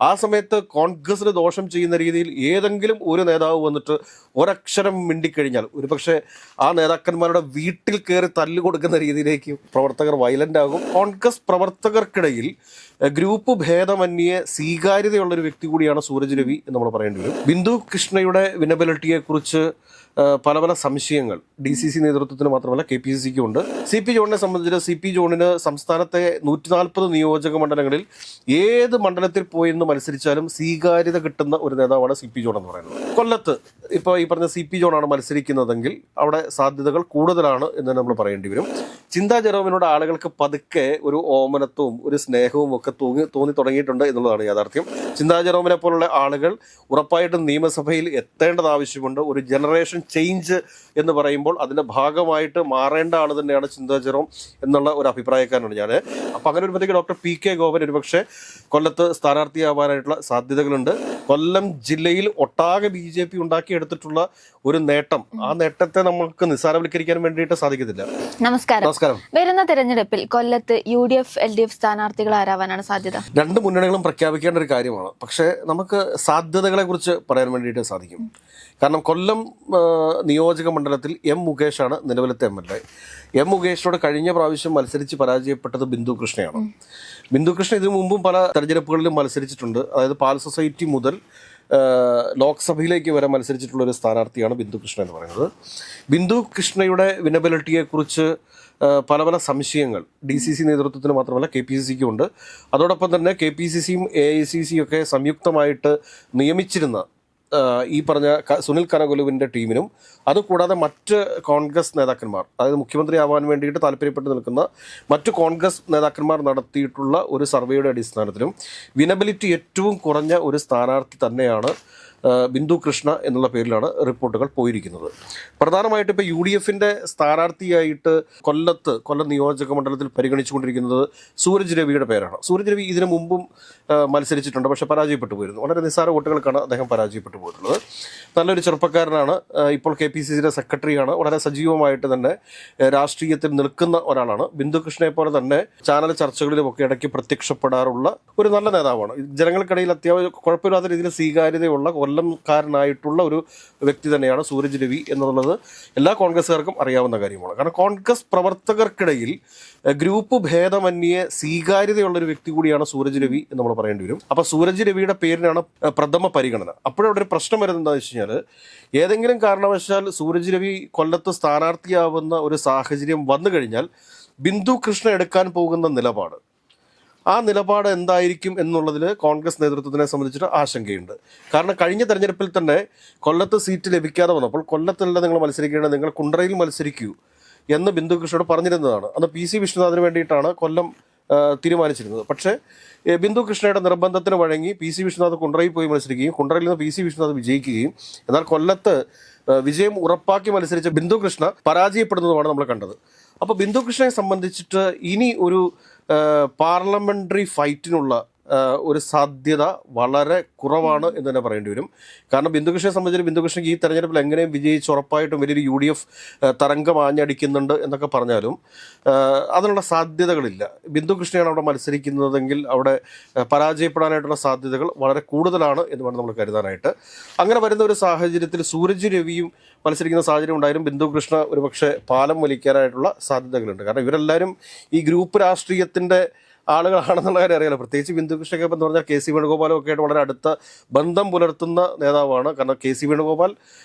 ആ സമയത്ത് കോൺഗ്രസിന് ദോഷം ചെയ്യുന്ന രീതിയിൽ ഏതെങ്കിലും ഒരു നേതാവ് വന്നിട്ട് ഒരക്ഷരം മിണ്ടിക്കഴിഞ്ഞാൽ ഒരുപക്ഷെ ആ നേതാക്കന്മാരുടെ വീട്ടിൽ കയറി തല്ലു കൊടുക്കുന്ന രീതിയിലേക്ക് പ്രവർത്തകർ വയലന്റ് ആകും. കോൺഗ്രസ് പ്രവർത്തകർക്കിടയിൽ ഗ്രൂപ്പ് ഭേദമന്യേ സ്വീകാര്യതയുള്ളൊരു വ്യക്തി കൂടിയാണ് സൂരജ് രവി എന്ന് നമ്മൾ പറയേണ്ടി വരും. ബിന്ദു കൃഷ്ണയുടെ വിനബിലിറ്റിയെക്കുറിച്ച് പല സംശയങ്ങൾ DCC നേതൃത്വത്തിന് മാത്രമല്ല KPCCക്കും ഉണ്ട്. CP ജോണിനെ സംബന്ധിച്ച് CP ജോണിന് സംസ്ഥാനത്തെ 140 നിയോജക മണ്ഡലങ്ങളിൽ ഏത് മണ്ഡലത്തിൽ പോയി എന്ന് മത്സരിച്ചാലും സ്വീകാര്യത കിട്ടുന്ന ഒരു നേതാവാണ് CP ജോൺ എന്ന് പറയുന്നത്. കൊല്ലത്ത് ഇപ്പോൾ ഈ പറഞ്ഞ CP ജോണാണ് മത്സരിക്കുന്നതെങ്കിൽ അവിടെ സാധ്യതകൾ കൂടുതലാണ് എന്ന് നമ്മൾ പറയേണ്ടി വരും. ചിന്താ ജെറോമിനോട് ആളുകൾക്ക് പതുക്കെ ഒരു ഓമനത്വവും ഒരു സ്നേഹവും ഒക്കെ തോന്നി തുടങ്ങിയിട്ടുണ്ട് എന്നുള്ളതാണ് യാഥാർത്ഥ്യം. ചിന്താ ജെറോമിനെ പോലുള്ള ആളുകൾ ഉറപ്പായിട്ടും നിയമസഭയിൽ എത്തേണ്ടത് ആവശ്യമുണ്ട്. ഒരു ജനറേഷൻ ചേഞ്ച് എന്ന് പറയുമ്പോൾ അതിൻ്റെ ഭാഗമായിട്ട് മാറേണ്ട ആൾ തന്നെയാണ് ചിന്താ ജെറോം എന്നുള്ള ഒരു അഭിപ്രായക്കാരനാണ് ഞാൻ. അപ്പം അങ്ങനെ വരുമ്പോഴത്തേക്ക് ഡോക്ടർ PK ഗോപൻ ഒരുപക്ഷെ കൊല്ലത്ത് സ്ഥാനാർത്ഥിയാവാനായിട്ടുള്ള സാധ്യതകളുണ്ട്. കൊല്ലം ജില്ലയിൽ ഒട്ടാകെ BJP ഉണ്ടാക്കിയെടുത്തിട്ടുള്ള ഒരു നേട്ടം, ആ നേട്ടത്തെ നമുക്ക് നിസ്സാരവൽക്കരിക്കാൻ വേണ്ടിയിട്ട് സാധിക്കത്തില്ല. നമസ്കാരം. വരുന്ന തെരഞ്ഞെടുപ്പിൽ കൊല്ലത്ത് UDF LDF സ്ഥാനാർത്ഥികൾ ആരാവാനാണ് സാധ്യത? രണ്ട് മുന്നണികളും പ്രഖ്യാപിക്കേണ്ട ഒരു കാര്യമാണ്. പക്ഷേ നമുക്ക് സാധ്യതകളെ കുറിച്ച് പറയാൻ വേണ്ടിയിട്ട് സാധിക്കും. കാരണം കൊല്ലം നിയോജക മണ്ഡലത്തിൽ മുകേഷാണ് നിലവിലത്തെ MLA. മുകേഷിനോട് കഴിഞ്ഞ പ്രാവശ്യം മത്സരിച്ച് പരാജയപ്പെട്ടത് ബിന്ദു കൃഷ്ണയാണ്. ബിന്ദു കൃഷ്ണ ഇതിനു മുമ്പും പല തെരഞ്ഞെടുപ്പുകളിലും മത്സരിച്ചിട്ടുണ്ട്. അതായത് പാൽ സൊസൈറ്റി മുതൽ ലോക്സഭയിലേക്ക് വരെ മത്സരിച്ചിട്ടുള്ള ഒരു സ്ഥാനാർത്ഥിയാണ് ബിന്ദു കൃഷ്ണ എന്ന് പറയുന്നത്. ബിന്ദു കൃഷ്ണയുടെ വിനബിലിറ്റിയെക്കുറിച്ച് പല സംശയങ്ങൾ DCC നേതൃത്വത്തിന് മാത്രമല്ല KPCCക്കും ഉണ്ട്. അതോടൊപ്പം തന്നെ KPCCയും AICCയും ഒക്കെ സംയുക്തമായിട്ട് നിയമിച്ചിരുന്ന ഈ പറഞ്ഞ സുനിൽ കനകൊലുവിൻ്റെ ടീമിനും അതുകൂടാതെ മറ്റ് കോൺഗ്രസ് നേതാക്കന്മാർ, അതായത് മുഖ്യമന്ത്രി ആവാൻ വേണ്ടിയിട്ട് താല്പര്യപ്പെട്ട് നിൽക്കുന്ന മറ്റു കോൺഗ്രസ് നേതാക്കന്മാർ നടത്തിയിട്ടുള്ള ഒരു സർവേയുടെ അടിസ്ഥാനത്തിലും വിനബിലിറ്റി ഏറ്റവും കുറഞ്ഞ ഒരു സ്ഥാനാർത്ഥി തന്നെയാണ് ബിന്ദു കൃഷ്ണ എന്നുള്ള പേരിലാണ് റിപ്പോർട്ടുകൾ പോയിരിക്കുന്നത്. പ്രധാനമായിട്ടും ഇപ്പോൾ UDFൻ്റെ സ്ഥാനാർത്ഥിയായിട്ട് കൊല്ലം നിയോജക മണ്ഡലത്തിൽ പരിഗണിച്ചുകൊണ്ടിരിക്കുന്നത് സൂരജ് രവിയുടെ പേരാണ്. സൂരജ് രവി ഇതിനു മുമ്പും മത്സരിച്ചിട്ടുണ്ട്, പക്ഷേ പരാജയപ്പെട്ടു പോയിരുന്നു. വളരെ നിസ്സാര വോട്ടുകൾക്കാണ് അദ്ദേഹം പരാജയപ്പെട്ടു പോയിട്ടുള്ളത്. നല്ലൊരു ചെറുപ്പക്കാരനാണ്. ഇപ്പോൾ KPCCയുടെ സെക്രട്ടറിയാണ്. വളരെ സജീവമായിട്ട് തന്നെ രാഷ്ട്രീയത്തിൽ നിൽക്കുന്ന ഒരാളാണ്. ബിന്ദു കൃഷ്ണയെ പോലെ തന്നെ ചാനൽ ചർച്ചകളിലുമൊക്കെ ഇടയ്ക്ക് പ്രത്യക്ഷപ്പെടാറുള്ള ഒരു നല്ല നേതാവാണ്. ജനങ്ങൾക്കിടയിൽ അത്യാവശ്യം കുഴപ്പമില്ലാത്ത രീതിയിൽ സ്വീകാര്യതയുള്ള കൊല്ലംകാരനായിട്ടുള്ള ഒരു വ്യക്തി തന്നെയാണ് സൂരജ് രവി എന്നുള്ളത് എല്ലാ കോൺഗ്രസ്സുകാർക്കും അറിയാവുന്ന കാര്യമാണ്. കാരണം കോൺഗ്രസ് പ്രവർത്തകർക്കിടയിൽ ഗ്രൂപ്പ് ഭേദമന്യേ സ്വീകാര്യതയുള്ളൊരു വ്യക്തി കൂടിയാണ് സൂരജ് രവി എന്ന് നമ്മൾ പറയേണ്ടി വരും. അപ്പോൾ സൂരജ് രവിയുടെ പേരിനാണ് പ്രഥമ പരിഗണന. അപ്പോഴവിടെ ഒരു പ്രശ്നം വരുന്നത് എന്താണെന്ന് വെച്ച് കഴിഞ്ഞാൽ, ഏതെങ്കിലും കാരണവശാൽ സൂരജ് രവി കൊല്ലത്ത് സ്ഥാനാർത്ഥിയാവുന്ന ഒരു സാഹചര്യം വന്നു കഴിഞ്ഞാൽ ബിന്ദു കൃഷ്ണ എടുക്കാൻ പോകുന്ന നിലപാട്, ആ നിലപാട് എന്തായിരിക്കും എന്നുള്ളതിൽ കോൺഗ്രസ് നേതൃത്വത്തിനെ സംബന്ധിച്ചിട്ട് ആശങ്കയുണ്ട്. കാരണം കഴിഞ്ഞ തെരഞ്ഞെടുപ്പിൽ തന്നെ കൊല്ലത്ത് സീറ്റ് ലഭിക്കാതെ വന്നപ്പോൾ കൊല്ലത്തല്ല നിങ്ങൾ മത്സരിക്കേണ്ടത്, നിങ്ങൾ കുണ്ടറയിൽ മത്സരിക്കൂ എന്ന് ബിന്ദു കൃഷ്ണയോട് പറഞ്ഞിരുന്നതാണ്. അന്ന് PC വിശ്വനാഥിന് വേണ്ടിയിട്ടാണ് കൊല്ലം തീരുമാനിച്ചിരുന്നത്. പക്ഷേ ബിന്ദു കൃഷ്ണയുടെ നിർബന്ധത്തിന് വഴങ്ങി PC വിശ്വനാഥ് കുണ്ടറയിൽ പോയി മത്സരിക്കുകയും കുണ്ടറയിൽ നിന്ന് PC വിശ്വനാഥ് വിജയിക്കുകയും എന്നാൽ കൊല്ലത്ത് വിജയം ഉറപ്പാക്കി മത്സരിച്ച ബിന്ദു കൃഷ്ണ പരാജയപ്പെടുന്നതുമാണ് നമ്മൾ കണ്ടത്. അപ്പോൾ ബിന്ദു കൃഷ്ണയെ സംബന്ധിച്ചിട്ട് ഇനി ഒരു പാർലമെൻ്ററി ഫൈറ്റിനുള്ള ഒരു സാധ്യത വളരെ കുറവാണ് എന്ന് തന്നെ പറയേണ്ടി വരും. കാരണം ബിന്ദു കൃഷ്ണയെ സംബന്ധിച്ച് ബിന്ദു കൃഷ്ണയ്ക്ക് ഈ തെരഞ്ഞെടുപ്പിൽ എങ്ങനെയും വിജയിച്ച് ഉറപ്പായിട്ടും വലിയൊരു UDF തരംഗം ആഞ്ഞടിക്കുന്നുണ്ട് എന്നൊക്കെ പറഞ്ഞാലും അതിനുള്ള സാധ്യതകളില്ല. ബിന്ദു കൃഷ്ണയാണ് അവിടെ മത്സരിക്കുന്നതെങ്കിൽ അവിടെ പരാജയപ്പെടാനായിട്ടുള്ള സാധ്യതകൾ വളരെ കൂടുതലാണ് എന്ന് വേണം നമ്മൾ കരുതാനായിട്ട്. അങ്ങനെ വരുന്ന ഒരു സാഹചര്യത്തിൽ സൂരജ് രവിയും മത്സരിക്കുന്ന സാഹചര്യം ഉണ്ടായാലും ബിന്ദു കൃഷ്ണ ഒരുപക്ഷെ പാലം വലിക്കാനായിട്ടുള്ള സാധ്യതകളുണ്ട്. കാരണം ഇവരെല്ലാവരും ഈ ഗ്രൂപ്പ് രാഷ്ട്രീയത്തിൻ്റെ ആളുകളാണെന്നുള്ള കാര്യം അറിയാലോ. പ്രത്യേകിച്ച് ബിന്ദു കൃഷ്ണയ്ക്ക് എന്ന് പറഞ്ഞാൽ KC വേണുഗോപാലും ഒക്കെ ആയിട്ട് വളരെ അടുത്ത ബന്ധം പുലർത്തുന്ന നേതാവാണ്. കാരണം KC വേണുഗോപാൽ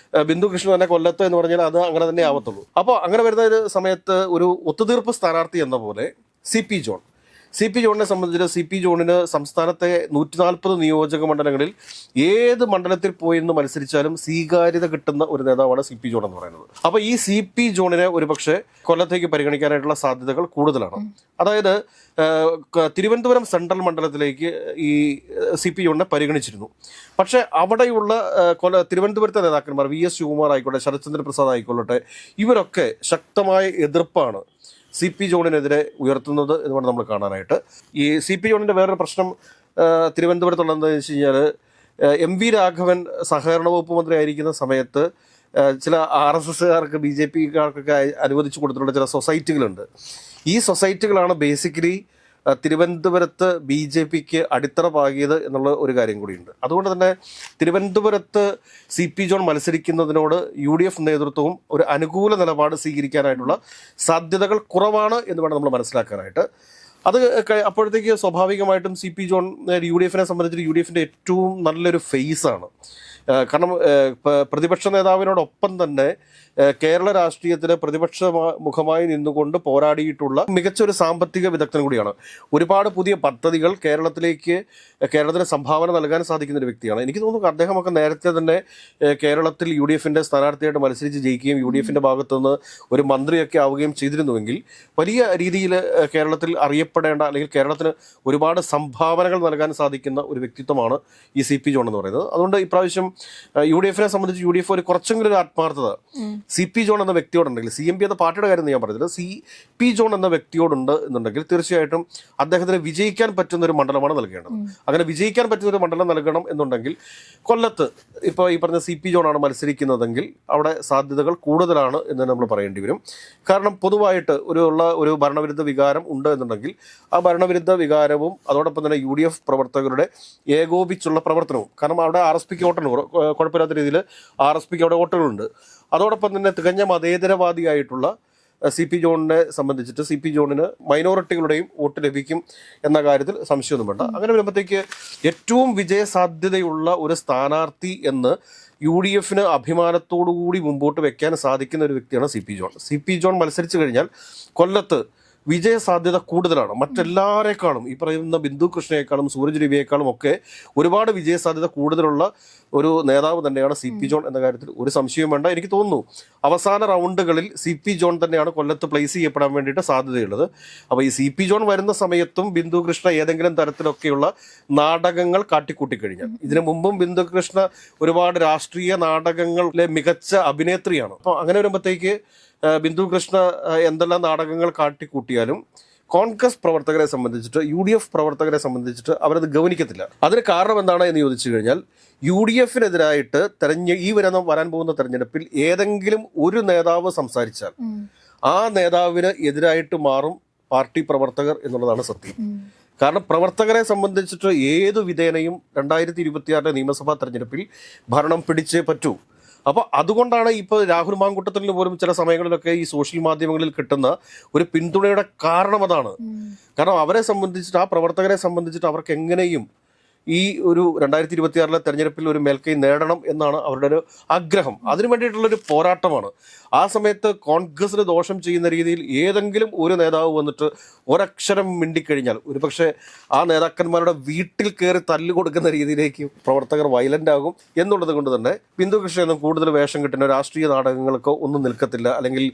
ബിന്ദു കൃഷ്ണ തന്നെ കൊല്ലത്ത് എന്ന് പറഞ്ഞാൽ അത് അങ്ങനെ തന്നെ ആവത്തുള്ളൂ. അപ്പോൾ അങ്ങനെ വരുന്ന ഒരു സമയത്ത് ഒരു ഒത്തുതീർപ്പ് സ്ഥാനാർത്ഥി എന്ന പോലെ CP ജോണിനെ സംബന്ധിച്ച് CP ജോണിന് സംസ്ഥാനത്തെ 140 നിയോജക മണ്ഡലങ്ങളിൽ ഏത് മണ്ഡലത്തിൽ പോയി എന്ന് മത്സരിച്ചാലും സ്വീകാര്യത കിട്ടുന്ന ഒരു നേതാവാണ് CP ജോൺ എന്ന് പറയുന്നത്. അപ്പോൾ ഈ CP ജോണിനെ ഒരുപക്ഷെ കൊല്ലത്തേക്ക് പരിഗണിക്കാനായിട്ടുള്ള സാധ്യതകൾ കൂടുതലാണ്. അതായത് തിരുവനന്തപുരം സെൻട്രൽ മണ്ഡലത്തിലേക്ക് ഈ CP ജോണിനെ പരിഗണിച്ചിരുന്നു. പക്ഷേ അവിടെയുള്ള തിരുവനന്തപുരത്തെ നേതാക്കന്മാർ VS ശിവകുമാർ ആയിക്കോട്ടെ, ശരത്ചന്ദ്ര പ്രസാദ് ആയിക്കൊള്ളട്ടെ, ഇവരൊക്കെ ശക്തമായ എതിർപ്പാണ് CP ജോണിനെതിരെ ഉയർത്തുന്നത് എന്ന് വേണം നമ്മൾ കാണാനായിട്ട്. ഈ CP ജോണിൻ്റെ വേറൊരു പ്രശ്നം തിരുവനന്തപുരത്തുള്ളതെന്ന് വെച്ച് കഴിഞ്ഞാൽ MV രാഘവൻ സഹകരണ വകുപ്പ് മന്ത്രി ആയിരിക്കുന്ന സമയത്ത് ചില RSSകാർക്ക് BJPക്കാർക്കൊക്കെ അനുവദിച്ചു കൊടുത്തിട്ടുള്ള ചില സൊസൈറ്റികളുണ്ട്. ഈ സൊസൈറ്റികളാണ് ബേസിക്കലി തിരുവനന്തപുരത്ത് BJPക്ക് അടിത്തറ പാകിയത് എന്നുള്ള ഒരു കാര്യം കൂടിയുണ്ട്. അതുകൊണ്ട് തന്നെ തിരുവനന്തപുരത്ത് CP ജോൺ മത്സരിക്കുന്നതിനോട് UDF നേതൃത്വവും ഒരു അനുകൂല നിലപാട് സ്വീകരിക്കാനായിട്ടുള്ള സാധ്യതകൾ കുറവാണ് എന്ന് വേണം നമ്മൾ മനസ്സിലാക്കാനായിട്ട്. അത് അപ്പോഴത്തേക്ക് സ്വാഭാവികമായിട്ടും CP ജോൺ UDFനെ സംബന്ധിച്ചിട്ട് UDFിൻ്റെ ഏറ്റവും നല്ലൊരു ഫേസാണ്. കാരണം പ്രതിപക്ഷ നേതാവിനോടൊപ്പം തന്നെ കേരള രാഷ്ട്രീയത്തിലെ പ്രതിപക്ഷ മുഖമായി നിന്നുകൊണ്ട് പോരാടിയിട്ടുള്ള മികച്ചൊരു സാമ്പത്തിക വിദഗ്ധൻ കൂടിയാണ്. ഒരുപാട് പുതിയ പദ്ധതികൾ കേരളത്തിന് സംഭാവന നൽകാൻ സാധിക്കുന്ന ഒരു വ്യക്തിയാണ്. എനിക്ക് തോന്നുന്നു അദ്ദേഹമൊക്കെ നേരത്തെ തന്നെ കേരളത്തിൽ UDFിൻ്റെ സ്ഥാനാർത്ഥിയായിട്ട് മത്സരിച്ച് ജയിക്കുകയും UDFിൻ്റെ ഭാഗത്തുനിന്ന് ഒരു മന്ത്രിയൊക്കെ ആവുകയും ചെയ്തിരുന്നുവെങ്കിൽ വലിയ രീതിയിൽ കേരളത്തിൽ അറിയപ്പെടേണ്ട അല്ലെങ്കിൽ കേരളത്തിന് ഒരുപാട് സംഭാവനകൾ നൽകാൻ സാധിക്കുന്ന ഒരു വ്യക്തിത്വമാണ് ഈ CP ജോൺ എന്ന് പറയുന്നത്. അതുകൊണ്ട് ഇപ്രാവശ്യം UDFിനെ സംബന്ധിച്ച് UDF ഒരു കുറച്ചെങ്കിലും ഒരു ആത്മാർത്ഥത CP ജോൺ എന്ന വ്യക്തിയോടുണ്ടെങ്കിൽ, CMP എന്ന പാർട്ടിയുടെ കാര്യം ഞാൻ പറഞ്ഞത്, CP ജോൺ എന്ന വ്യക്തിയോടുണ്ട് എന്നുണ്ടെങ്കിൽ തീർച്ചയായിട്ടും അദ്ദേഹത്തിന് വിജയിക്കാൻ പറ്റുന്ന ഒരു മണ്ഡലമാണ് നൽകേണ്ടത്. അങ്ങനെ വിജയിക്കാൻ പറ്റുന്ന ഒരു മണ്ഡലം നൽകണം എന്നുണ്ടെങ്കിൽ കൊല്ലത്ത് ഇപ്പോൾ ഈ പറഞ്ഞ CP ജോണാണ് മത്സരിക്കുന്നതെങ്കിൽ അവിടെ സാധ്യതകൾ കൂടുതലാണ് എന്ന് നമ്മൾ പറയേണ്ടി വരും. കാരണം പൊതുവായിട്ട് ഒരു ഭരണവിരുദ്ധ വികാരം ഉണ്ട് എന്നുണ്ടെങ്കിൽ ആ ഭരണവിരുദ്ധ വികാരവും അതോടൊപ്പം തന്നെ UDF പ്രവർത്തകരുടെ ഏകോപിച്ചുള്ള പ്രവർത്തനവും, കാരണം അവിടെ RSPക്ക് വോട്ടുണ്ട്, കുഴപ്പമില്ലാത്ത രീതിയിൽ RSPക്ക് അവിടെ വോട്ടുകളുണ്ട്. അതോടൊപ്പം തന്നെ തികഞ്ഞ മതേതരവാദിയായിട്ടുള്ള CP ജോണിനെ സംബന്ധിച്ചിട്ട് CP ജോണിന് മൈനോറിറ്റികളുടെയും വോട്ട് ലഭിക്കും എന്ന കാര്യത്തിൽ സംശയമൊന്നും വേണ്ട. അങ്ങനെ വരുമ്പോഴത്തേക്ക് ഏറ്റവും വിജയസാധ്യതയുള്ള ഒരു സ്ഥാനാർത്ഥി എന്ന് UDFന് അഭിമാനത്തോടുകൂടി മുമ്പോട്ട് വെക്കാൻ സാധിക്കുന്ന ഒരു വ്യക്തിയാണ് CP ജോൺ. CP ജോൺ മത്സരിച്ചു കഴിഞ്ഞാൽ കൊല്ലത്ത് വിജയസാധ്യത കൂടുതലാണ്. മറ്റെല്ലാവരെക്കാളും ഈ പറയുന്ന ബിന്ദു കൃഷ്ണയെക്കാളും സൂരജ് രവിയേക്കാളും ഒക്കെ ഒരുപാട് വിജയസാധ്യത കൂടുതലുള്ള ഒരു നേതാവ് തന്നെയാണ് CP ജോൺ എന്ന കാര്യത്തിൽ ഒരു സംശയവും വേണ്ട. എനിക്ക് തോന്നുന്നു അവസാന റൗണ്ടുകളിൽ CP ജോൺ തന്നെയാണ് കൊല്ലത്ത് പ്ലേസ് ചെയ്യപ്പെടാൻ വേണ്ടിയിട്ട് സാധ്യതയുള്ളത്. അപ്പോൾ ഈ CP ജോൺ വരുന്ന സമയത്തും ബിന്ദു കൃഷ്ണ ഏതെങ്കിലും തരത്തിലൊക്കെയുള്ള നാടകങ്ങൾ കാട്ടിക്കൂട്ടിക്കഴിഞ്ഞാൽ, ഇതിനു മുമ്പും ബിന്ദു കൃഷ്ണ ഒരുപാട് രാഷ്ട്രീയ നാടകങ്ങളിലെ മികച്ച അഭിനേത്രിയാണ്. അപ്പോൾ അങ്ങനെ വരുമ്പോഴത്തേക്ക് ബിന്ദു കൃഷ്ണ എന്തെല്ലാം നാടകങ്ങൾ കാട്ടിക്കൂട്ടിയാലും കോൺഗ്രസ് പ്രവർത്തകരെ സംബന്ധിച്ചിട്ട് UDF പ്രവർത്തകരെ സംബന്ധിച്ചിട്ട് അവരത് ഗവനിക്കത്തില്ല. അതിന് കാരണം എന്താണ് എന്ന് ചോദിച്ചു കഴിഞ്ഞാൽ UDFിനെതിരായിട്ട് വരാൻ പോകുന്ന തെരഞ്ഞെടുപ്പിൽ ഏതെങ്കിലും ഒരു നേതാവ് സംസാരിച്ചാൽ ആ നേതാവിന് എതിരായിട്ട് മാറും പാർട്ടി പ്രവർത്തകർ എന്നുള്ളതാണ് സത്യം. കാരണം പ്രവർത്തകരെ സംബന്ധിച്ചിട്ട് ഏതു വിധേനയും 2026 നിയമസഭാ തെരഞ്ഞെടുപ്പിൽ ഭരണം പിടിച്ചേ പറ്റൂ. അപ്പോൾ അതുകൊണ്ടാണ് ഇപ്പോൾ രാഹുൽ മാങ്കൂട്ടത്തിന് പോലും ചില സമയങ്ങളിലൊക്കെ ഈ സോഷ്യൽ മാധ്യമങ്ങളിൽ കിട്ടുന്ന ഒരു പിന്തുണയുടെ കാരണം അതാണ്. കാരണം അവരെ സംബന്ധിച്ചിട്ട്, ആ പ്രവർത്തകരെ സംബന്ധിച്ചിട്ട് അവർക്ക് എങ്ങനെയും ഈ ഒരു 2026 തെരഞ്ഞെടുപ്പിൽ ഒരു മേൽക്കൈ നേടണം എന്നാണ് അവരുടെ ഒരു ആഗ്രഹം. അതിനു വേണ്ടിയിട്ടുള്ളൊരു പോരാട്ടമാണ്. ആ സമയത്ത് കോൺഗ്രസിന് ദോഷം ചെയ്യുന്ന രീതിയിൽ ഏതെങ്കിലും ഒരു നേതാവ് വന്നിട്ട് ഒരക്ഷരം മിണ്ടിക്കഴിഞ്ഞാൽ ഒരുപക്ഷെ ആ നേതാക്കന്മാരുടെ വീട്ടിൽ കയറി തല്ലു കൊടുക്കുന്ന രീതിയിലേക്ക് പ്രവർത്തകർ വയലൻ്റ് ആകും എന്നുള്ളത് കൊണ്ട് തന്നെ ബിന്ദു കൃഷ്ണയൊന്നും കൂടുതൽ വേഷം കിട്ടുന്ന രാഷ്ട്രീയ നാടകങ്ങൾക്കോ ഒന്നും നിൽക്കത്തില്ല, അല്ലെങ്കിൽ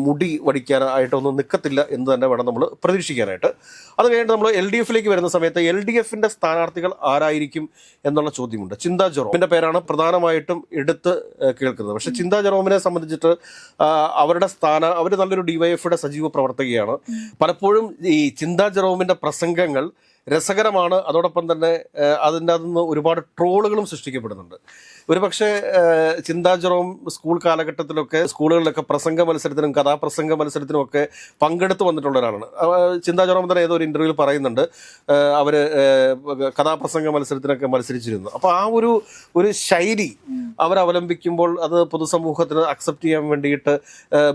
മുടി വടിക്കാനായിട്ടൊന്നും നിൽക്കത്തില്ല എന്ന് തന്നെ വേണം നമ്മൾ പ്രതീക്ഷിക്കാനായിട്ട്. അത് കഴിഞ്ഞിട്ട് നമ്മൾ LDFിലേക്ക് വരുന്ന സമയത്ത് LDFിൻ്റെ സ്ഥാനാർത്ഥികൾ ആരായിരിക്കും എന്നുള്ള ചോദ്യമുണ്ട്. ചിന്താ ജെറോമിന്റെ പേരാണ് പ്രധാനമായിട്ടും എടുത്ത് കേൾക്കുന്നത്. പക്ഷെ ചിന്താ ജെറോമിനെ സംബന്ധിച്ചിട്ട് അവർ നല്ലൊരു DYFയുടെ സജീവ പ്രവർത്തകയാണ്. പലപ്പോഴും ഈ ചിന്താ ജെറോമിന്റെ പ്രസംഗങ്ങൾ രസകരമാണ്. അതോടൊപ്പം തന്നെ അതിൻ്റെ അകത്തുനിന്ന് ഒരുപാട് ട്രോളുകളും സൃഷ്ടിക്കപ്പെടുന്നുണ്ട്. ഒരുപക്ഷെ ചിന്താ ജെറോം സ്കൂൾ കാലഘട്ടത്തിലൊക്കെ സ്കൂളുകളിലൊക്കെ പ്രസംഗ മത്സരത്തിനും കഥാപ്രസംഗ മത്സരത്തിനും ഒക്കെ പങ്കെടുത്ത് വന്നിട്ടുള്ള ഒരാളാണ്. ചിന്താ ജെറോം തന്നെ ഏതോ ഒരു ഇൻ്റർവ്യൂവിൽ പറയുന്നുണ്ട് അവർ കഥാപ്രസംഗ മത്സരത്തിനൊക്കെ മത്സരിച്ചിരുന്നു. അപ്പോൾ ആ ഒരു ശൈലി അവലംബിക്കുമ്പോൾ അത് പൊതുസമൂഹത്തിന് അക്സെപ്റ്റ് ചെയ്യാൻ വേണ്ടിയിട്ട്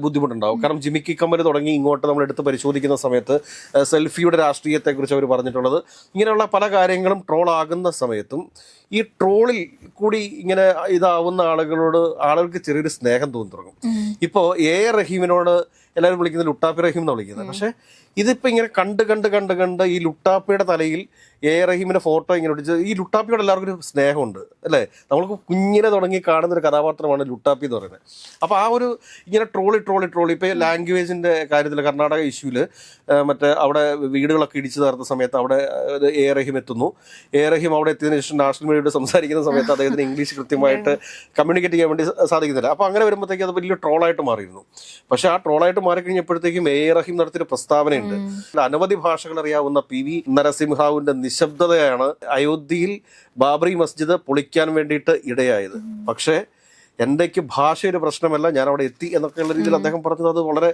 ബുദ്ധിമുട്ടുണ്ടാവും. കാരണം ജിമിക്കി കമ്മൽ തുടങ്ങി ഇങ്ങോട്ട് നമ്മൾ എടുത്ത് പരിശോധിക്കുന്ന സമയത്ത് സെൽഫിയുടെ രാഷ്ട്രീയത്തെക്കുറിച്ച് അവർ പറഞ്ഞിട്ടുള്ളത്, ഇങ്ങനെയുള്ള പല കാര്യങ്ങളും ട്രോളാകുന്ന സമയത്തും ഈ ട്രോളിൽ കൂടി ഇങ്ങനെ ഇതാവുന്ന ആളുകൾക്ക് ചെറിയൊരു സ്നേഹം തോന്നി തുടങ്ങും. ഇപ്പോൾ AR റഹീമിനോട് എല്ലാവരും വിളിക്കുന്നത് ലുട്ടാപ്പി റഹീം എന്നാണ് വിളിക്കുന്നത്. പക്ഷേ ഇതിപ്പോൾ ഇങ്ങനെ കണ്ട് ഈ ലുട്ടാപ്പിയുടെ തലയിൽ AR റഹീമിൻ്റെ ഫോട്ടോ ഇങ്ങനെ ഒട്ടിച്ച് ഈ ലുട്ടാപ്പിയോട് എല്ലാവർക്കും ഒരു സ്നേഹമുണ്ട് അല്ലേ. നമ്മൾക്ക് കുഞ്ഞിനെ തുടങ്ങി കാണുന്നൊരു കഥാപാത്രമാണ് ലുട്ടാപ്പി എന്ന് പറയുന്നത്. അപ്പോൾ ആ ഒരു ഇങ്ങനെ ട്രോളി ഇപ്പോൾ ലാംഗ്വേജിൻ്റെ കാര്യത്തിൽ കർണാടക ഇഷ്യൂവിൽ അവിടെ വീടുകളൊക്കെ ഇടിച്ചു തകർത്ത സമയത്ത് അവിടെ AR റഹീം എത്തുന്നു. AR റഹീം അവിടെ എത്തിയതിനു ശേഷം നാഷണൽ മീഡിയയോട് സംസാരിക്കുന്ന സമയത്ത് അദ്ദേഹത്തിന് ഇംഗ്ലീഷ് കൃത്യമായിട്ട് കമ്മ്യൂണിക്കേറ്റ് ചെയ്യാൻ വേണ്ടി സാധിക്കുന്നില്ല. അപ്പോൾ അങ്ങനെ വരുമ്പോഴത്തേക്ക് അത് വലിയ ട്രോളായിട്ട് മാറിയിരുന്നു. പക്ഷേ ആ ട്രോളായിട്ട് മാറിക്കഴിഞ്ഞപ്പോഴത്തേക്കും AR റഹീം നടത്തിയൊരു പ്രസ്താവനയുണ്ട്. അനവധി ഭാഷകൾ അറിയാവുന്ന PV നരസിംഹാവിന്റെ നിശബ്ദതയാണ് അയോധ്യയിൽ ബാബറി മസ്ജിദ് പൊളിക്കാൻ വേണ്ടിയിട്ട് ഇടയായത്. പക്ഷേ എൻ്റെക്ക് ഭാഷ ഒരു പ്രശ്നമല്ല, ഞാൻ അവിടെ എത്തി എന്നൊക്കെയുള്ള രീതിയിൽ അദ്ദേഹം പറഞ്ഞത് അത് വളരെ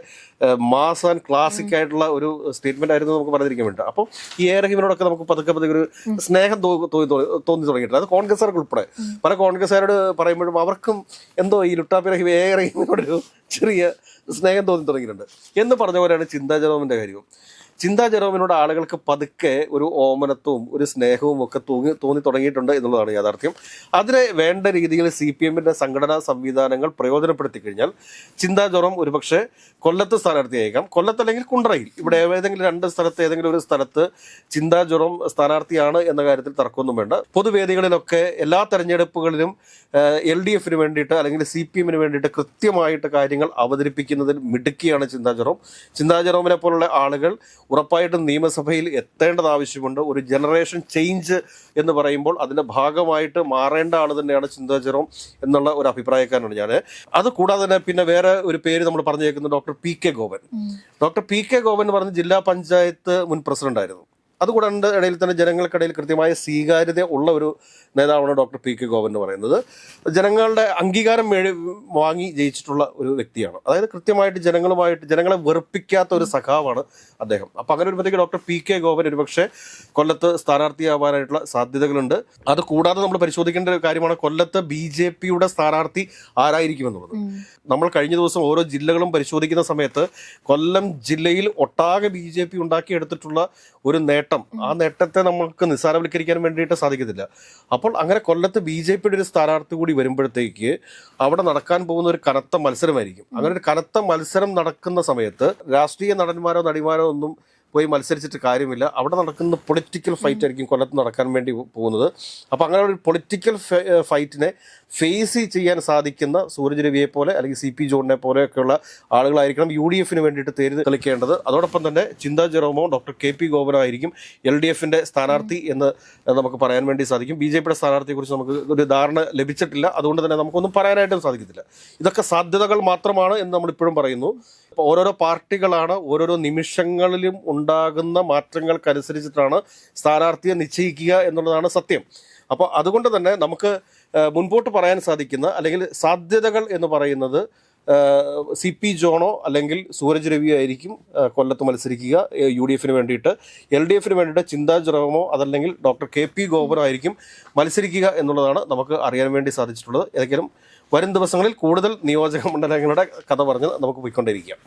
മാസ് ആൻഡ് ക്ലാസിക് ആയിട്ടുള്ള ഒരു സ്റ്റേറ്റ്മെന്റ് ആയിരുന്നു നമുക്ക് പറഞ്ഞിരിക്കാൻ വേണ്ടി. അപ്പോൾ ഈ എ റഹീമിനോടൊക്കെ നമുക്ക് പതുക്കെ ഒരു സ്നേഹം തോന്നി തുടങ്ങിയിട്ടുണ്ട്. അത് കോൺഗ്രസ്സുകാർക്ക് ഉൾപ്പെടെ പല കോൺഗ്രസ്സുകാരോട് പറയുമ്പോഴും അവർക്കും എന്തോ ഈ ലുട്ടാപ്പി റഹീം എ റഹീമിനോടൊരു ചെറിയ സ്നേഹം തോന്നി തുടങ്ങിയിട്ടുണ്ട് എന്ന് പറഞ്ഞ പോലെയാണ് ചിന്താ ജെറോമിന്റെ കാര്യവും. ചിന്താ ജെറോമിനോട് ആളുകൾക്ക് പതുക്കെ ഒരു ഓമനത്വവും ഒരു സ്നേഹവും ഒക്കെ തോന്നി തുടങ്ങിയിട്ടുണ്ട് എന്നുള്ളതാണ് യാഥാർത്ഥ്യം. അതിനെ വേണ്ട രീതിയിൽ CPM-ന്റെ സംഘടനാ സംവിധാനങ്ങൾ പ്രയോജനപ്പെടുത്തി കഴിഞ്ഞാൽ ചിന്താ ജെറോം ഒരുപക്ഷെ കൊല്ലത്ത് സ്ഥാനാർത്ഥിയായേക്കാം. കൊല്ലത്ത് അല്ലെങ്കിൽ കുണ്ടറയിൽ, ഇവിടെ ഏതെങ്കിലും രണ്ട് സ്ഥലത്ത് ഏതെങ്കിലും ഒരു സ്ഥലത്ത് ചിന്താ ജെറോം സ്ഥാനാർത്ഥിയാണ് എന്ന കാര്യത്തിൽ തർക്കമൊന്നും വേണ്ട. പൊതുവേദികളിലൊക്കെ എല്ലാ തെരഞ്ഞെടുപ്പുകളിലും LDF-ന് വേണ്ടിയിട്ട് അല്ലെങ്കിൽ CPM-ന് വേണ്ടിയിട്ട് കൃത്യമായിട്ട് കാര്യങ്ങൾ അവതരിപ്പിക്കുന്നതിൽ മിടുക്കിയാണ് ചിന്താ ജെറോം. ചിന്താ ജെറോമിനെ പോലുള്ള ആളുകൾ ഉറപ്പായിട്ടും നിയമസഭയിൽ എത്തേണ്ടത് ആവശ്യമുണ്ട്. ഒരു ജനറേഷൻ ചേഞ്ച് എന്ന് പറയുമ്പോൾ അതിൻ്റെ ഭാഗമായിട്ട് മാറേണ്ട ആൾ തന്നെയാണ് ചിന്താ ജെറോം എന്നുള്ള ഒരു അഭിപ്രായക്കാരനാണ് ഞാൻ. അത് കൂടാതെ തന്നെ പിന്നെ വേറെ ഒരു പേര് നമ്മൾ പറഞ്ഞു കേൾക്കുന്നത് doctor PK Gopan. Doctor PK Gopan എന്ന് പറഞ്ഞ ജില്ലാ പഞ്ചായത്ത് മുൻ പ്രസിഡന്റ് ആയിരുന്നു. അതുകൂടാണ്ട് ഇടയിൽ തന്നെ ജനങ്ങൾക്കിടയിൽ കൃത്യമായ സ്വീകാര്യത ഉള്ള ഒരു നേതാവാണ് ഡോക്ടർ PK ഗോപൻ എന്ന് പറയുന്നത്. ജനങ്ങളുടെ അംഗീകാരം വാങ്ങി ജയിച്ചിട്ടുള്ള ഒരു വ്യക്തിയാണ്. അതായത് കൃത്യമായിട്ട് ജനങ്ങളെ വെറുപ്പിക്കാത്ത ഒരു സഖാവാണ് അദ്ദേഹം. അപ്പം അങ്ങനെ വരുമ്പോഴത്തേക്ക് ഡോക്ടർ PK ഗോപൻ ഒരുപക്ഷെ കൊല്ലത്ത് സ്ഥാനാർത്ഥിയാവാനായിട്ടുള്ള സാധ്യതകളുണ്ട്. അത് കൂടാതെ നമ്മൾ പരിശോധിക്കേണ്ട ഒരു കാര്യമാണ് കൊല്ലത്ത് BJP-യുടെ സ്ഥാനാർത്ഥി ആരായിരിക്കുമെന്നുള്ളത്. നമ്മൾ കഴിഞ്ഞ ദിവസം ഓരോ ജില്ലകളും പരിശോധിക്കുന്ന സമയത്ത് കൊല്ലം ജില്ലയിൽ ഒട്ടാകെ BJP ഉണ്ടാക്കിയെടുത്തിട്ടുള്ള ഒരു നേട്ടം, ആ നേട്ടത്തെ നമുക്ക് നിസ്സാരവൽക്കരിക്കാൻ വേണ്ടിയിട്ട് സാധിക്കത്തില്ല. അപ്പോൾ അങ്ങനെ കൊല്ലത്ത് BJP-യുടെ ഒരു സ്ഥാനാർത്ഥി കൂടി വരുമ്പോഴത്തേക്ക് അവിടെ നടക്കാൻ പോകുന്ന ഒരു കനത്ത മത്സരമായിരിക്കും. അങ്ങനെ ഒരു കനത്ത മത്സരം നടക്കുന്ന സമയത്ത് രാഷ്ട്രീയ നടന്മാരോ നടിമാരോ ഒന്നും പോയി മത്സരിച്ചിട്ട് കാര്യമില്ല. അവിടെ നടക്കുന്ന പൊളിറ്റിക്കൽ ഫൈറ്റ് ആയിരിക്കും കൊല്ലത്ത് നടക്കാൻ വേണ്ടി പോകുന്നത്. അപ്പോൾ അങ്ങനെ ഒരു പൊളിറ്റിക്കൽ ഫൈറ്റിനെ ഫേസ് ചെയ്യാൻ സാധിക്കുന്ന സൂരജ് രവിയെ പോലെ അല്ലെങ്കിൽ CP ജോണിനെ പോലെയൊക്കെയുള്ള ആളുകളായിരിക്കണം UDF-ന് വേണ്ടിയിട്ട് തേര് കളിക്കേണ്ടത്. അതോടൊപ്പം തന്നെ ചിന്താ ജെറോമോ ഡോക്ടർ KP ഗോപനോ ആയിരിക്കും LDF-ന്റെ സ്ഥാനാർത്ഥി എന്ന് നമുക്ക് പറയാൻ വേണ്ടി സാധിക്കും. BJP-യുടെ സ്ഥാനാർത്ഥിയെക്കുറിച്ച് നമുക്ക് ഒരു ധാരണ ലഭിച്ചിട്ടില്ല. അതുകൊണ്ട് തന്നെ നമുക്കൊന്നും പറയാനായിട്ടും സാധിക്കത്തില്ല. ഇതൊക്കെ സാധ്യതകൾ മാത്രമാണ് എന്ന് നമ്മളിപ്പോഴും പറയുന്നു. അപ്പോൾ ഓരോരോ പാർട്ടികളാണ് ഓരോരോ നിമിഷങ്ങളിലും ഉണ്ടാകുന്ന മാറ്റങ്ങൾക്കനുസരിച്ചിട്ടാണ് സ്ഥാനാർത്ഥിയെ നിശ്ചയിക്കുക എന്നുള്ളതാണ് സത്യം. അപ്പോൾ അതുകൊണ്ട് തന്നെ നമുക്ക് മുൻപോട്ട് പറയാൻ സാധിക്കുന്ന അല്ലെങ്കിൽ സാധ്യതകൾ എന്ന് പറയുന്നത് CP ജോണോ അല്ലെങ്കിൽ സൂരജ് രവിയോ ആയിരിക്കും കൊല്ലത്ത് മത്സരിക്കുക UDF-ന് വേണ്ടിയിട്ട്. LDF-ന് വേണ്ടിയിട്ട് ചിന്താ ജെറോമോ അതല്ലെങ്കിൽ ഡോക്ടർ KP ഗോപനോ ആയിരിക്കും മത്സരിക്കുക എന്നുള്ളതാണ് നമുക്ക് അറിയാൻ വേണ്ടി സാധിച്ചിട്ടുള്ളത്. ഏതെങ്കിലും വരും ദിവസങ്ങളിൽ കൂടുതൽ നിയോജക മണ്ഡലങ്ങളുടെ കഥ പറഞ്ഞ് നമുക്ക് പോയിക്കൊണ്ടിരിക്കാം.